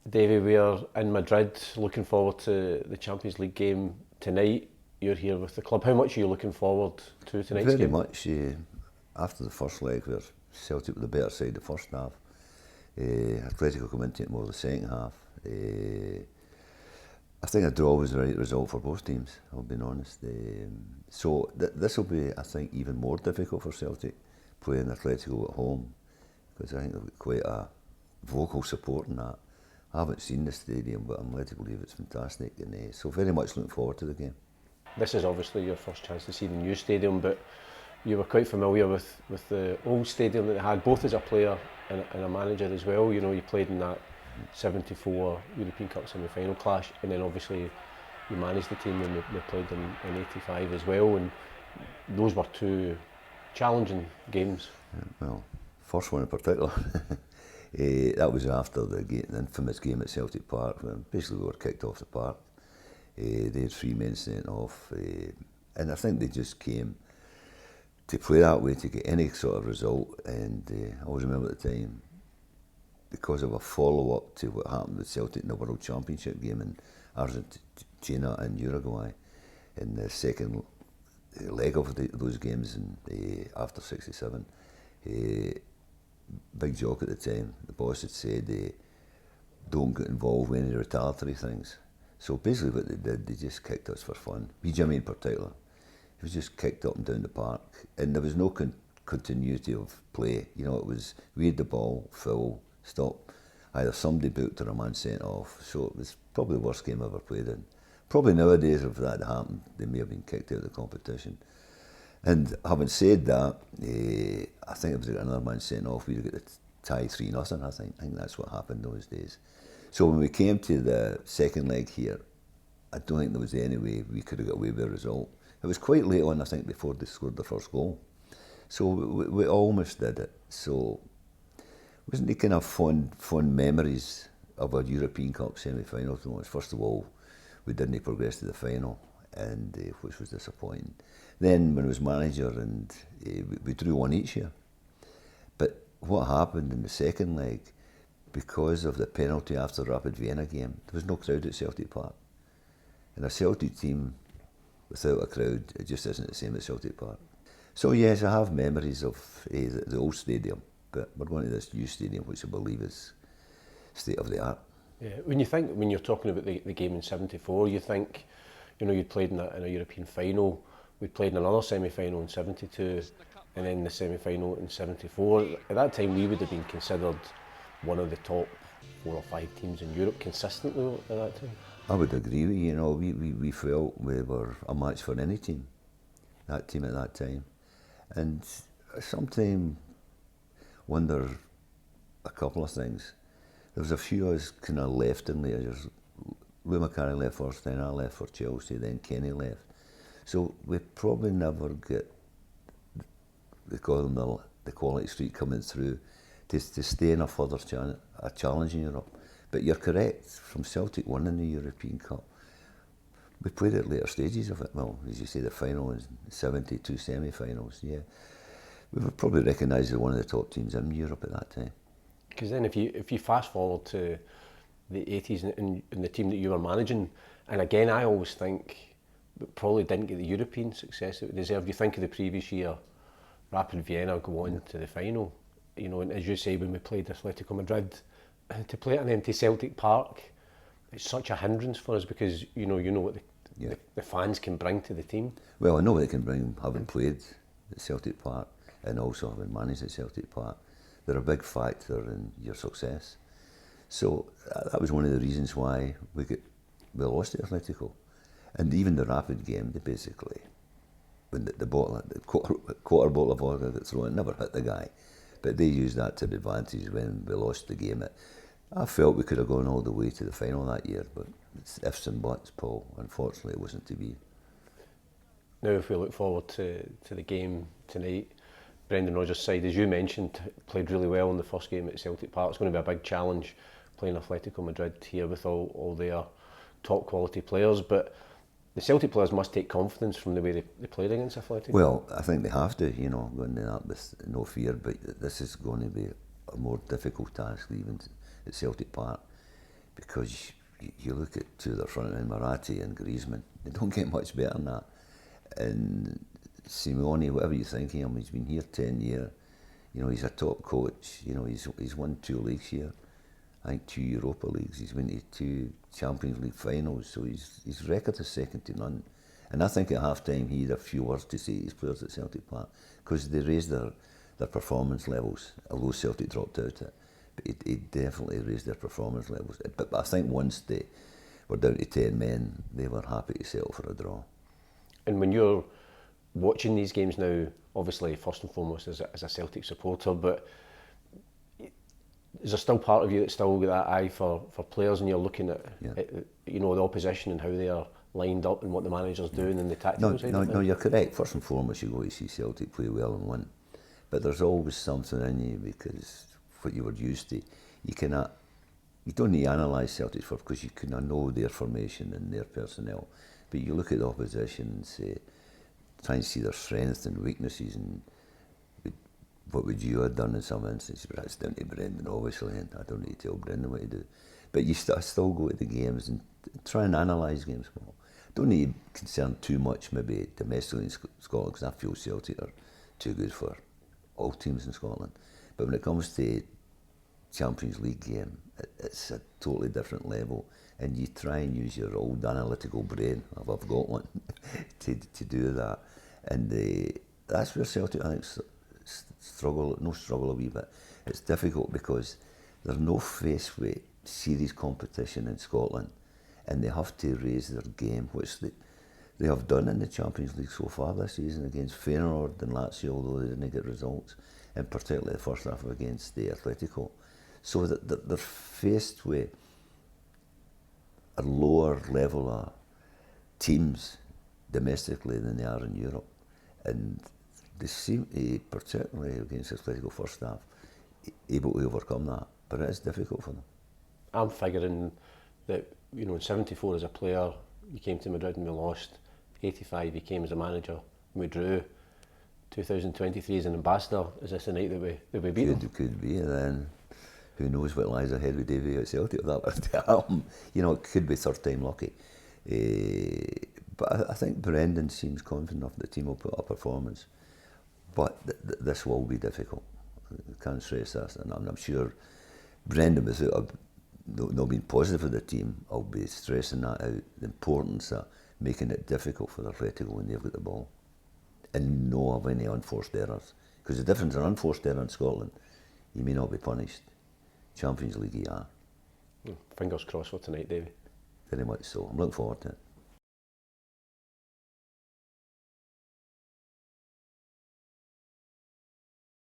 Davey, we're in Madrid, looking forward to the Champions League game tonight. You're here with the club. How much are you looking forward to tonight's Very game? much. After the first leg, where Celtic were the better side the first half, Atletico come into it more the second half. I think a draw was the right result for both teams, I'll be honest. So this will be, I think, even more difficult for Celtic playing Atletico at home, because I think they've got quite a vocal support in that. I haven't seen the stadium, but I'm led to believe it's fantastic, and so very much looking forward to the game. This is obviously your first chance to see the new stadium, but you were quite familiar with the old stadium that they had, both as a player and a manager as well. You know, you played in that 74 European Cup semi-final clash, and then obviously you managed the team when we played in 85 as well, and those were two challenging games. Well, first one in particular, that was after the infamous game at Celtic Park, when basically we were kicked off the park. They had 3 men sent off, and I think they just came to play that way to get any sort of result. And I always remember at the time, because of a follow-up to what happened with Celtic in the World Championship game in Argentina and Uruguay, in the second leg of those games after '67, Big Jock at the time, the boss had said, don't get involved with any retaliatory things. So basically what they did, they just kicked us for fun. Jimmy in particular, he was just kicked up and down the park, and there was no continuity of play. You know, it was, we had the ball, foul, stop, either somebody booked or a man sent off. So it was probably the worst game I ever played in. Probably nowadays, if that happened, they may have been kicked out of the competition. And having said that, I think if there was another man sent off, we'd have got the tie 3-0, I think that's what happened those days. So when we came to the second leg here, I don't think there was any way we could have got away with a result. It was quite late on, I think, before they scored the first goal. So we almost did it. So wasn't the kind of fond memories of a European Cup semi-final? First of all, we didn't progress to the final, and which was disappointing. Then when I was manager, and we drew one each year. But what happened in the second leg, because of the penalty after the Rapid Vienna game, there was no crowd at Celtic Park. And a Celtic team without a crowd, it just isn't the same as Celtic Park. So yes, I have memories of the old stadium, but we're going to this new stadium, which I believe is state of the art. Yeah, when you're talking about the game in '74, you think, you know, you'd played in a European final, we'd played in another semi-final in '72, and then the semi-final in '74. At that time, we would have been considered one of the top 4 or 5 teams in Europe consistently at that time. I would agree with you. You know, we felt we were a match for any team, that team at that time. And I sometimes wonder a couple of things. There was a few of us kind of left in later years. Lou McCarry left first, then I left for Chelsea, then Kenny left. So we probably never get, they call them the quality streak coming through, to stay in a further a challenge in Europe. But you're correct, from Celtic winning the European Cup, we played at later stages of it. Well, as you say, the final in '72 semi-finals, yeah. We were probably recognised as one of the top teams in Europe at that time. Because then if you fast forward to the 80s and the team that you were managing, and again I always think it probably didn't get the European success it deserved. You think of the previous year, Rapid Vienna go on to the final, you know, and as you say, when we played Atletico Madrid, to play at an empty Celtic Park, it's such a hindrance for us, because you know what the fans can bring to the team. Well, I know what they can bring, having played at Celtic Park and also having managed at Celtic Park. They're a big factor in your success. So that was one of the reasons why we lost to Atletico. And even the Rapid game, they basically, when the quarter bottle of vodka got thrown, never hit the guy. But they used that to the advantage when we lost the game. I felt we could have gone all the way to the final that year, but it's ifs and buts, Paul. Unfortunately, it wasn't to be. Now, if we look forward to the game tonight, Brendan Rodgers' side, as you mentioned, played really well in the first game at Celtic Park. It's going to be a big challenge playing Atletico Madrid here with all their top quality players, but the Celtic players must take confidence from the way they played against Atletico. Well, I think they have to, you know, going into that with no fear, but this is going to be a more difficult task even at Celtic Park, because you look at two of their front men, Marathi and Griezmann, they don't get much better than that. And Simeone, whatever you think of him, he's been here 10 years. You know, he's a top coach. You know, he's won 2 leagues here. I think 2 Europa Leagues. He's been to 2 Champions League finals. So his record is second to none. And I think at half time he had a few words to say to his players at Celtic Park, because they raised their performance levels, although Celtic dropped out it. But it definitely raised their performance levels. But I think once they were down to 10 men, they were happy to settle for a draw. And when you're watching these games now, obviously first and foremost as a Celtic supporter, but is there still part of you that's still got that eye for players, and you're looking at, you know, the opposition and how they are lined up and what the manager's doing and the tactical side? No, you're correct. First and foremost, you go to see Celtic play well and win. But there's always something in you, because what you were used to, you don't need to analyse Celtic first, because you can know their formation and their personnel. But you look at the opposition and say, try and see their strengths and weaknesses, and what would you have done in some instances? But that's down to Brendan, obviously, and I don't need to tell Brendan what to do. But you still go to the games and try and analyse games more. Don't need to concern too much maybe domestically in Scotland, because I feel Celtic are too good for all teams in Scotland. But when it comes to Champions League game, it's a totally different level, and you try and use your old analytical brain, if I've got one, to do that. And that's where Celtic, I think, struggle a wee bit. It's difficult because they're no faced with serious competition in Scotland, and they have to raise their game, which they have done in the Champions League so far this season against Feyenoord and Lazio, although they didn't get results, and particularly the first half against the Atletico. So that they're faced with a lower level of teams domestically than they are in Europe, and they seem to, particularly against Atletico first half, able to overcome that, but it is difficult for them. I'm figuring that, you know, in 74 as a player, you came to Madrid and we lost. 85 he came as a manager, we drew. 2023 as an ambassador, is this the night that we beat them? Could be, and then who knows what lies ahead with Davy at Celtic if that was to happen. You know, it could be third time lucky. But I think Brendan seems confident enough the team will put up a performance. But this will be difficult. I can't stress that, and I'm sure Brendan, without not being positive for the team, I'll be stressing that out, the importance of making it difficult for Atletico when they've got the ball, and not have any unforced errors. Because the difference in unforced error in Scotland, you may not be punished. Champions League, you are. Fingers crossed for tonight, Davy. Very much so. I'm looking forward to it.